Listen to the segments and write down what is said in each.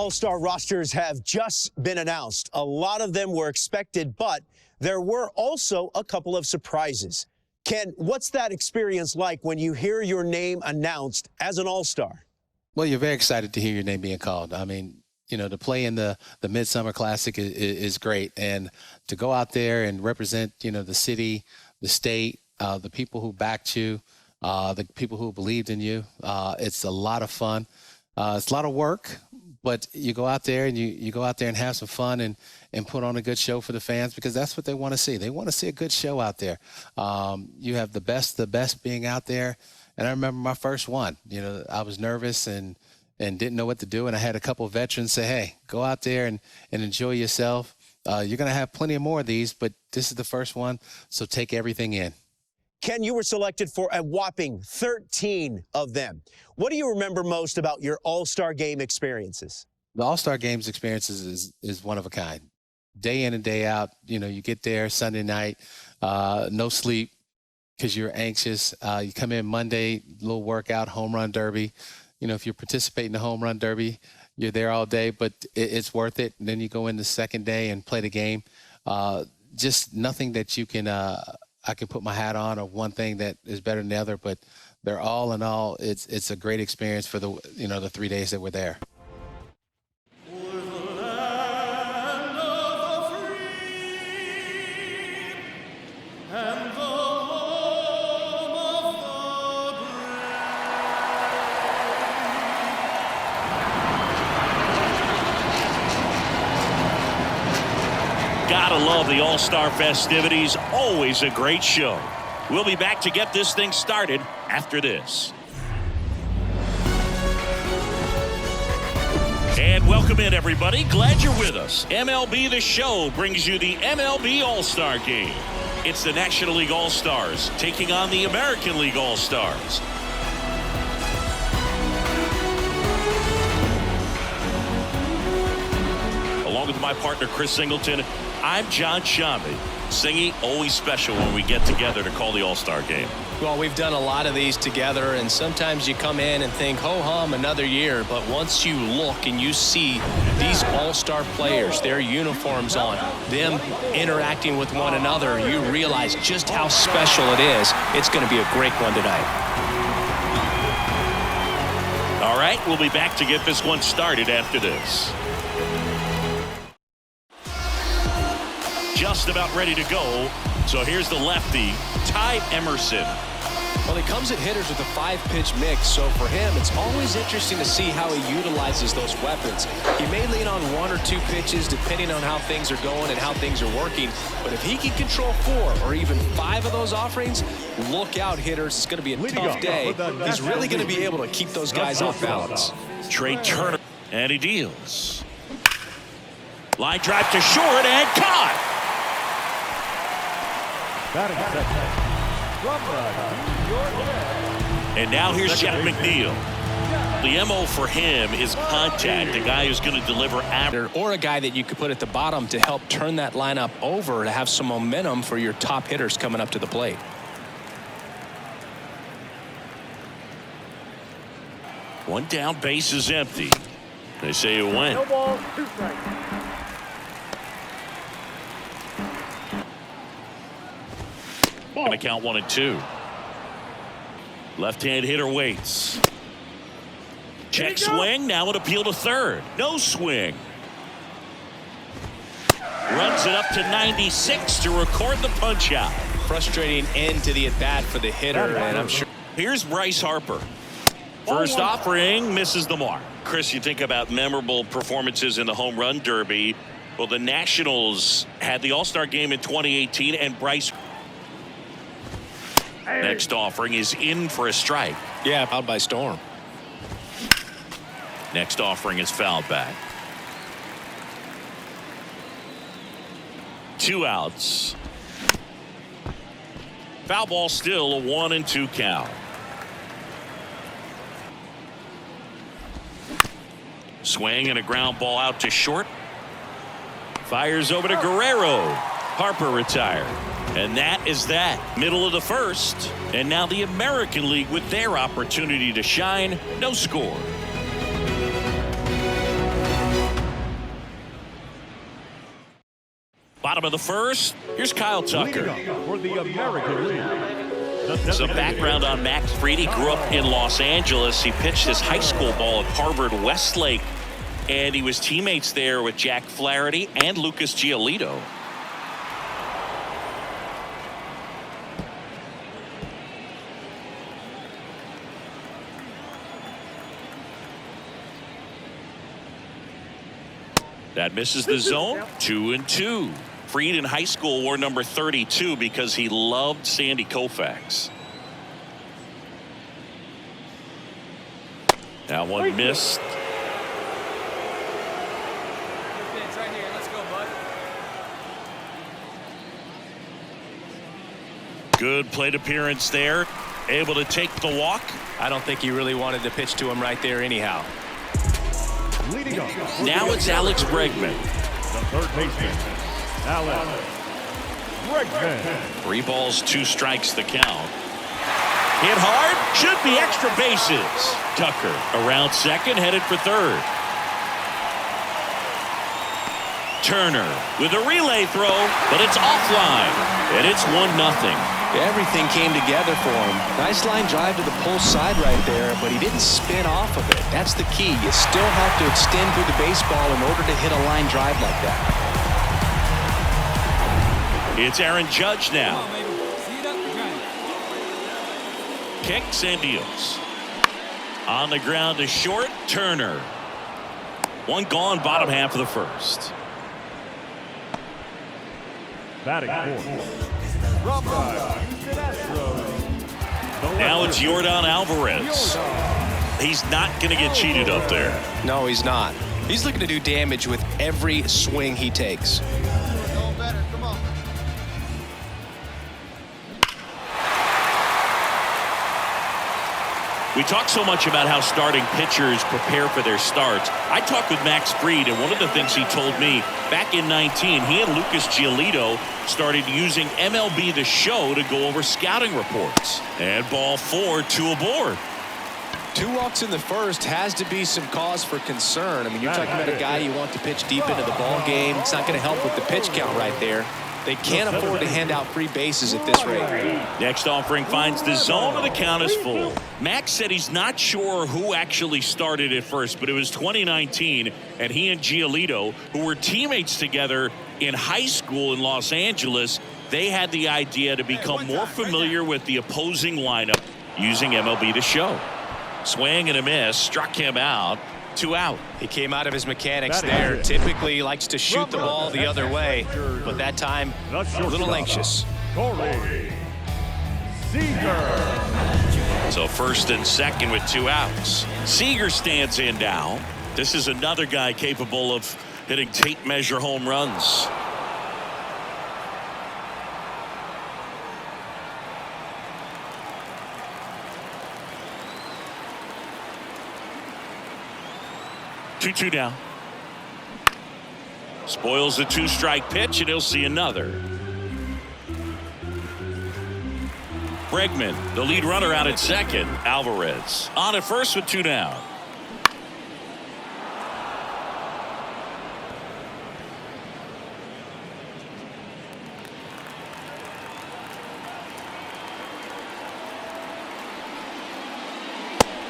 All-Star rosters have just been announced. A lot of them were expected, but there were also a couple of surprises. Ken, what's that experience like when you hear your name announced as an All-Star? Well, you're very excited to hear your name being called. I mean, you know, to play in the Midsummer Classic is great. And to go out there and represent, you know, the city, the state, the people who backed you, the people who believed in you, it's a lot of fun. It's a lot of work, but you go out there and you go out there and have some fun and put on a good show for the fans, because that's what they want to see. They want to see a good show out there. You have the best being out there. And I remember my first one, you know, I was nervous and didn't know what to do. And I had a couple of veterans say, hey, go out there and enjoy yourself. You're going to have plenty of more of these, but this is the first one, so take everything in. Ken, you were selected for a whopping 13 of them. What do you remember most about your All-Star Game experiences? The All-Star Games experiences is one of a kind. Day in and day out, you know, you get there Sunday night, no sleep because you're anxious. You come in Monday, little workout, home run derby. You know, if you're participating in the home run derby, you're there all day, but it's worth it. And then you go in the second day and play the game. Just nothing that you can I can put my hat on, or one thing that is better than the other, but they're all in all, it's a great experience for the, you know, the 3 days that we're there. Gotta love the All-Star festivities. Always a great show. We'll be back to get this thing started after this. And welcome in, everybody. Glad you're with us. MLB The Show brings you the MLB All-Star Game. It's the National League All-Stars taking on the American League All-Stars. Along with my partner, Chris Singleton, I'm John Shambi. Singing, always special when we get together to call the All-Star Game. Well, we've done a lot of these together, and sometimes you come in and think, ho-hum, another year. But once you look and you see these All-Star players, their uniforms on, them interacting with one another, you realize just how special it is. It's going to be a great one tonight. All right, we'll be back to get this one started after this. Just about ready to go. So here's the lefty, Ty Emerson. Well, he comes at hitters with a 5-pitch mix, so for him, it's always interesting to see how he utilizes those weapons. He may lean on 1 or 2 pitches depending on how things are going and how things are working, but if he can control 4 or even 5 of those offerings, look out, hitters. It's going to be a tough day. He's really going to be able to keep those guys off balance. Trey Turner, and he deals. Line drive to short and caught. And now here's Jeff McNeil. The MO for him is contact, a guy who's going to deliver after. Or a guy that you could put at the bottom to help turn that lineup over to have some momentum for your top hitters coming up to the plate. One down, base is empty. They say it went. No ball, 2 strikes. Going to count 1 and 2. Left-hand hitter waits. Check swing. Now an appeal to third. No swing. Runs it up to 96 to record the punch out. Frustrating end to the at-bat for the hitter, and I'm sure. Here's Bryce Harper. First offering, misses the mark. Chris, you think about memorable performances in the home run derby. Well, the Nationals had the All-Star Game in 2018, and Bryce. Next offering is in for a strike. Yeah, out by storm. Next offering is fouled back. 2 outs. Foul ball, still a 1 and 2 count. Swing and a ground ball out to short. Fires over to Guerrero. Harper retired. And that is that. Middle of the first. And now the American League with their opportunity to shine. No score. Bottom of the first, here's Kyle Tucker. For the American League. Some background on Max Fried. He grew up in Los Angeles. He pitched his high school ball at Harvard Westlake, and he was teammates there with Jack Flaherty and Lucas Giolito. That misses the zone. 2-2. Fried in high school wore number 32 because he loved Sandy Koufax. That one missed. Good plate appearance there. Able to take the walk. I don't think he really wanted to pitch to him right there anyhow. Now it's Alex Bregman. The third baseman, Alex Bregman. 3 balls, 2 strikes the count. Hit hard. Should be extra bases. Tucker around second, headed for third. Turner with a relay throw, but it's offline, and it's 1-0. Everything came together for him. Nice line drive to the pull side right there, but he didn't spin off of it. That's the key. You still have to extend through the baseball in order to hit a line drive like that. It's Aaron Judge now. Kicks and deals. On the ground to short, Turner. 1 gone, bottom half of the first. Batting fourth. Now it's Yordan Alvarez. He's not going to get cheated up there. No, he's not. He's looking to do damage with every swing he takes. We talk so much about how starting pitchers prepare for their starts. I talked with Max Fried, and one of the things he told me back in 19, he and Lucas Giolito started using MLB The Show to go over scouting reports. And ball 4, 2 aboard. 2 walks in the first has to be some cause for concern. I mean, you're talking about a guy you want to pitch deep into the ball game. It's not going to help with the pitch count right there. They can't afford to hand out free bases at this rate. Next offering finds the zone, and the count is full. Max said he's not sure who actually started at first, but it was 2019, and he and Giolito, who were teammates together in high school in Los Angeles, they had the idea to become more familiar with the opposing lineup using MLB The Show. Swing and a miss, struck him out. 2 out. He came out of his mechanics there. Typically he likes to shoot the ball the other way, but that time a little anxious. So first and second with 2 outs. Seager stands in now. This is another guy capable of hitting tape measure home runs. Two down. Spoils the 2-strike pitch, and he'll see another. Bregman, the lead runner, out at second. Alvarez on at first with 2 down.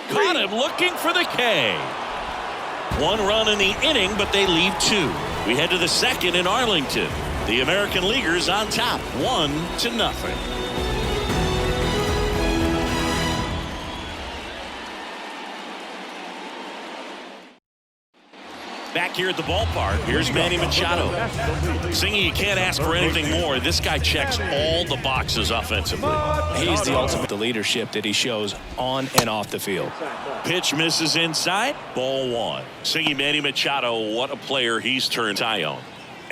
Caught him looking for the K. 1 run in the inning, but they leave 2. We head to the second in Arlington. The American Leaguers on top, 1-0. Back here at the ballpark, here's Manny Machado. Singing, you can't ask for anything more. This guy checks all the boxes offensively. He's the ultimate the leadership that he shows on and off the field. Pitch misses inside, ball 1. Singing Manny Machado, what a player he's turned Ty on.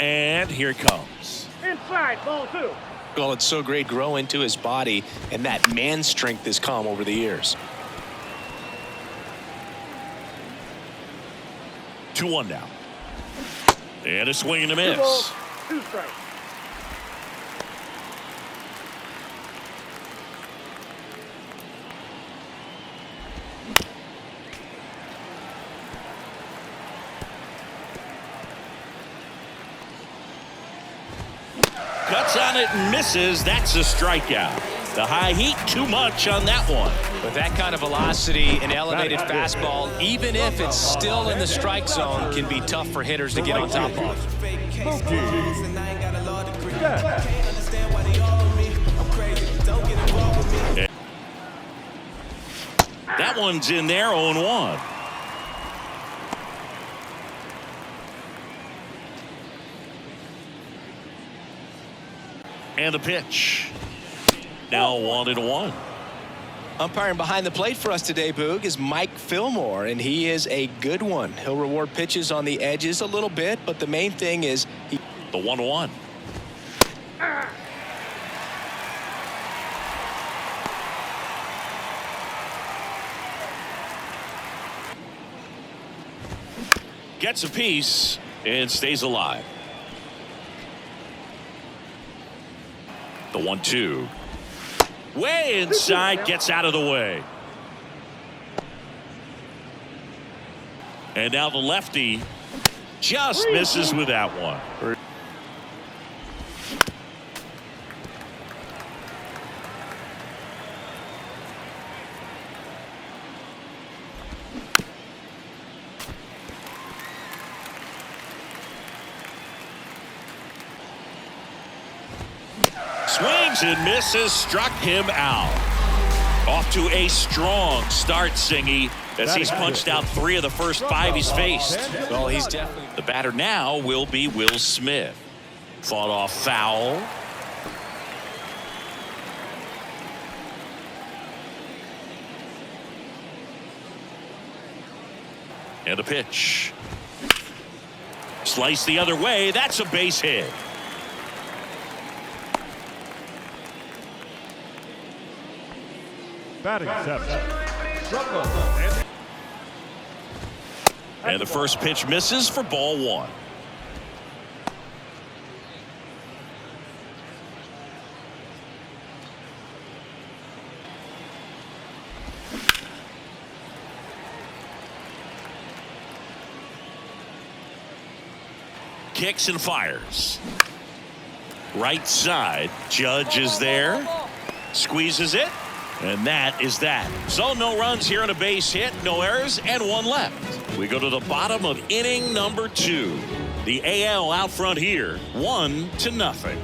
And here it comes. Inside, ball 2. Well, it's so great grow into his body, and that man strength has come over the years. 2-1 now. And a swing and a miss. 2 balls, 2 strikes. Cuts on it and misses. That's a strikeout. The high heat, too much on that one. With that kind of velocity, an elevated fastball, even if it's still in the strike zone, can be tough for hitters to get on top of. That one's in there, 0-1. And the pitch. Now 1-1. Umpiring behind the plate for us today, Boog, is Mike Fillmore, and he is a good one. He'll reward pitches on the edges a little bit, but the main thing is the 1-1. Gets a piece and stays alive. The 1-2. Way inside, gets out of the way. And now the lefty just misses with that one. Swings and misses, struck him out. Off to a strong start, Singy, as he's punched out 3 of the first 5 he's faced. well, he's definitely The batter now will be Will Smith. Fought off foul. And a pitch. Slice the other way. That's a base hit. Batting seven. And the first pitch misses for ball 1. Kicks and fires. Right side. Judge is there. Squeezes it. And that is that. So no runs here on a base hit, no errors, and 1 left. We go to the bottom of inning number 2. The AL out front here, 1-0.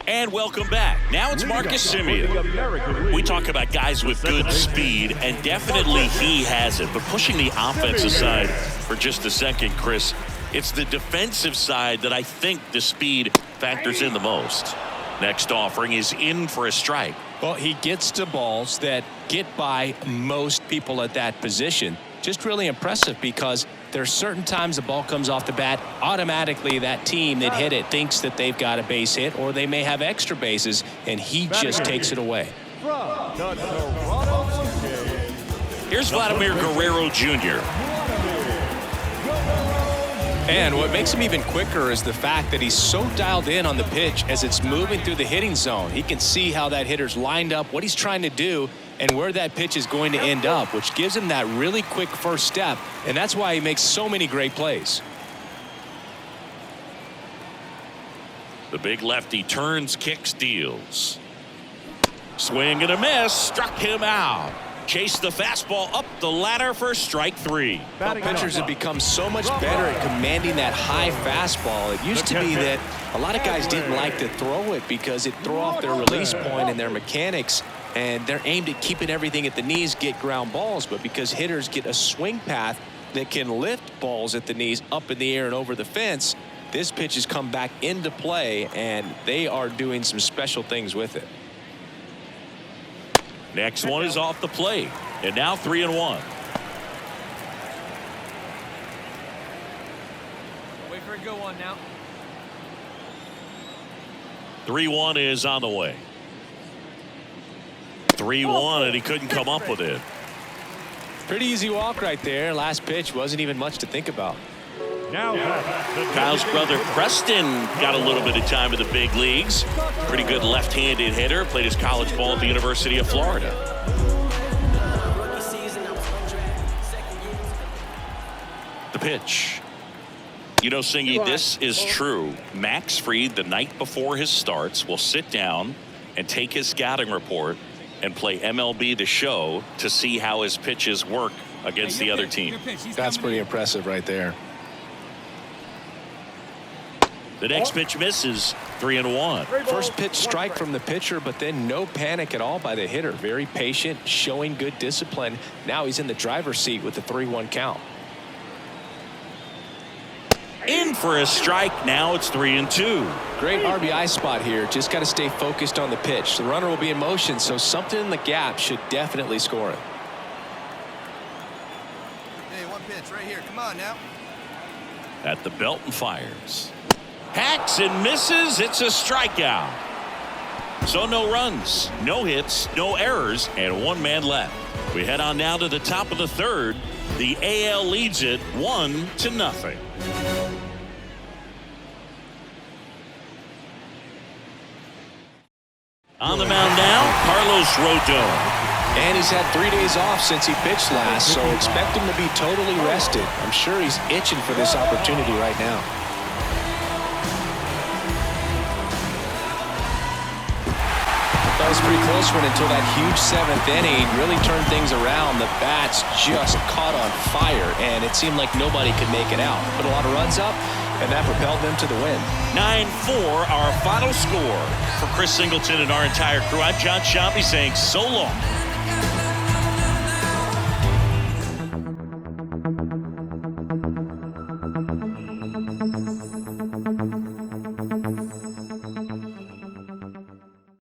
And welcome back. Now it's Marcus Semien. We talk about guys with good speed, and definitely he has it. But pushing the offense aside for just a second, Chris, it's the defensive side that I think the speed factors in the most. Next offering is in for a strike. Well, he gets to balls that get by most people at that position. Just really impressive because there's certain times the ball comes off the bat, automatically that team that hit it thinks that they've got a base hit or they may have extra bases, and he just takes it away. Here's Vladimir Guerrero Jr. And what makes him even quicker is the fact that he's so dialed in on the pitch as it's moving through the hitting zone. He can see how that hitter's lined up, what he's trying to do, and where that pitch is going to end up, which gives him that really quick first step, and that's why he makes so many great plays. The big lefty turns, kicks, deals. Swing and a miss, struck him out. Chased the fastball up the ladder for strike 3. Well, pitchers have become so much better at commanding that high fastball. It used to be that a lot of guys didn't like to throw it because it'd throw off their release point and their mechanics, and they're aimed at keeping everything at the knees, get ground balls. But because hitters get a swing path that can lift balls at the knees up in the air and over the fence, this pitch has come back into play, and they are doing some special things with it. Next one is off the plate, and now 3-1. Wait for a good one now. 3-1 is on the way. 3-1, and he couldn't come up with it. Pretty easy walk right there. Last pitch wasn't even much to think about. Kyle's brother Preston got a little bit of time in the big leagues. Pretty good left-handed hitter. Played his college ball at the University of Florida. The pitch. You know, Singy, this is true. Max Fried, the night before his starts, will sit down and take his scouting report and play MLB The Show to see how his pitches work against the other team. That's pretty impressive right there. The next pitch misses. 3-1. First pitch strike from the pitcher, but then no panic at all by the hitter. Very patient, showing good discipline. Now he's in the driver's seat with the 3-1 count. In for a strike. Now it's 3-2. Great RBI spot here. Just got to stay focused on the pitch. The runner will be in motion, so something in the gap should definitely score it. Hey, one pitch right here. Come on now. At the belt and fires. Hacks and misses. It's a strikeout. So no runs, no hits, no errors, and one man left. We head on now to the top of the third. The AL leads it 1-0. On the mound now, Carlos Rodon. And he's had 3 days off since he pitched last, so expect him to be totally rested. I'm sure he's itching for this opportunity right now. That was a pretty close one until that huge 7th inning really turned things around. The bats just caught on fire, and it seemed like nobody could make it out. Put a lot of runs up, and that propelled them to the win. 9-4, our final score. For Chris Singleton and our entire crew, I'm John Shampi saying so long.